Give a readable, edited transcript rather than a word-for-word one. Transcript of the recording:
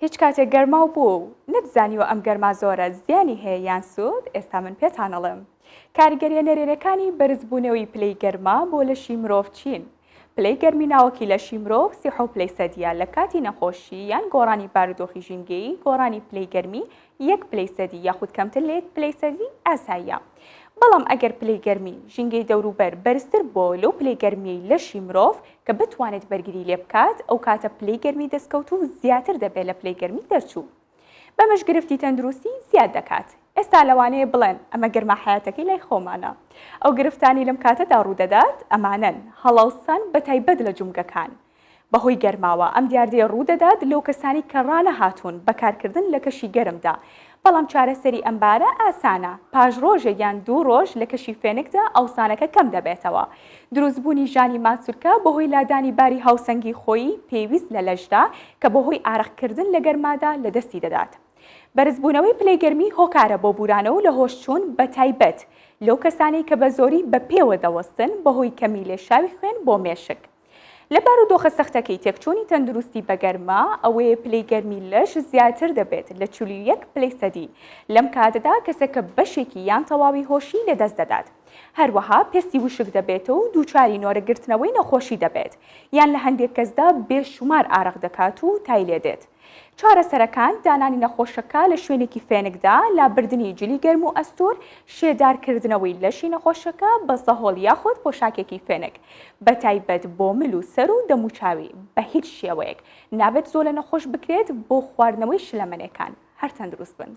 هیچ کاتێک گەرماو بوو و نەتزانیوە ئەم گەرما زۆرە زیانی هەیە یان سوود، ئێستا من پێتانەڵێم. کاریگەریە نێرێنەکانی بەرزبوونەوەی پلەی گەرما بۆ لەشی مرۆڤ چین؟ پلەی گەرمی ناوەکی لەشی مرۆڤ 30 سەدیە لە کاتی نەخۆشی یان گۆڕانی بارودۆخی ژینگەیی. گۆڕانی پلەی گەرمی 1 سەدی یاخود کەمتر لە 1 سەدی ئاساییە. بەڵام ئەگەر پلەی گەرمی ژینگەی دەوروبەر بەرزتر بۆ لەو پلەی گەرمیەی لەشی مرۆڤ کە بتوانێت بەرگری لێ بکات، ئەو کاتە پلەی گەرمی دەستکەوت و زیاتر دەبێت لە پلەی گەرمی دەرچوو. بەمەش گرفتی تەندروستی زیاد دەکات. ئێستا لەوانەیە بڵێن ئەمە گەرما حیاتەکەی لای خۆمانە. ئەو گرفتانی لەم کاتەدا ڕوودەدات ئەمانەن هەڵاوسان بە تایبەت لە جومگەکان. بەهۆی گەرماوە ئەم دیاردەیە ڕوودەدات لەو کەسانی کە ڕانەهاتوون بەکارکردن لە کەشی گەرمدا. بەڵام چارەسەری ئەمبارە ئاسانە. پاش ڕۆژە یان 2 ڕۆژ لە کەشی فێنکدا ئەوسانەکە کەم دەبێتەوە. دروستبوونی ژانی ماچورکە بەهۆی لادانی باری هاوسەنگی خۆی پێویست لە لەشدا کە بەهۆی ئارەقکردن لە گەرمادا لە دەستی دەدات. بەرزبوونەوەی پلەی گەرمی هۆکارە بۆ بورانە و لە هۆشچوون بە تایبەت لەو کەسانەی کە بە زۆری بە پێوە دەوەستن بەهۆی کەمی لێشاوی خوێن بۆ مێشک. لە بارودۆخە سەختەکەی تێکچوونی تەندروستی بە گەرما ئەوەیە پلەی گەرمی لەش زیاتر دەبێت لە 41 سەدی. لەم کاتەدا کەسێکە بەشێکی یان تەواوی هۆشی لەدەست دەدات. هەروەها پێستی وشک دەبێتەوە و دووچاری نۆرەگرتنەوەی نەخۆشی دەبێت یان لە هەندێک کەسدا بێشومار ئارەق دەکات و تای لێدێت. چارەسەرەکان دانانی نەخۆشەکە لە شوێنێکی فێنکدا، لابردنی جلی گەرم و ئەستور، شێدارکردنەوەی لەشی نەخۆشەکە بە سەهۆڵ یاخود پۆشاکێکی فێنک. بە تایبەت بۆ مل و سەر و دەموچاوی بە هیچ شێوەیەک نابێت زۆر لە نەخۆش بکرێت بۆ خواردنەوەی شلەمەنێکان. هەر تەندروست بن.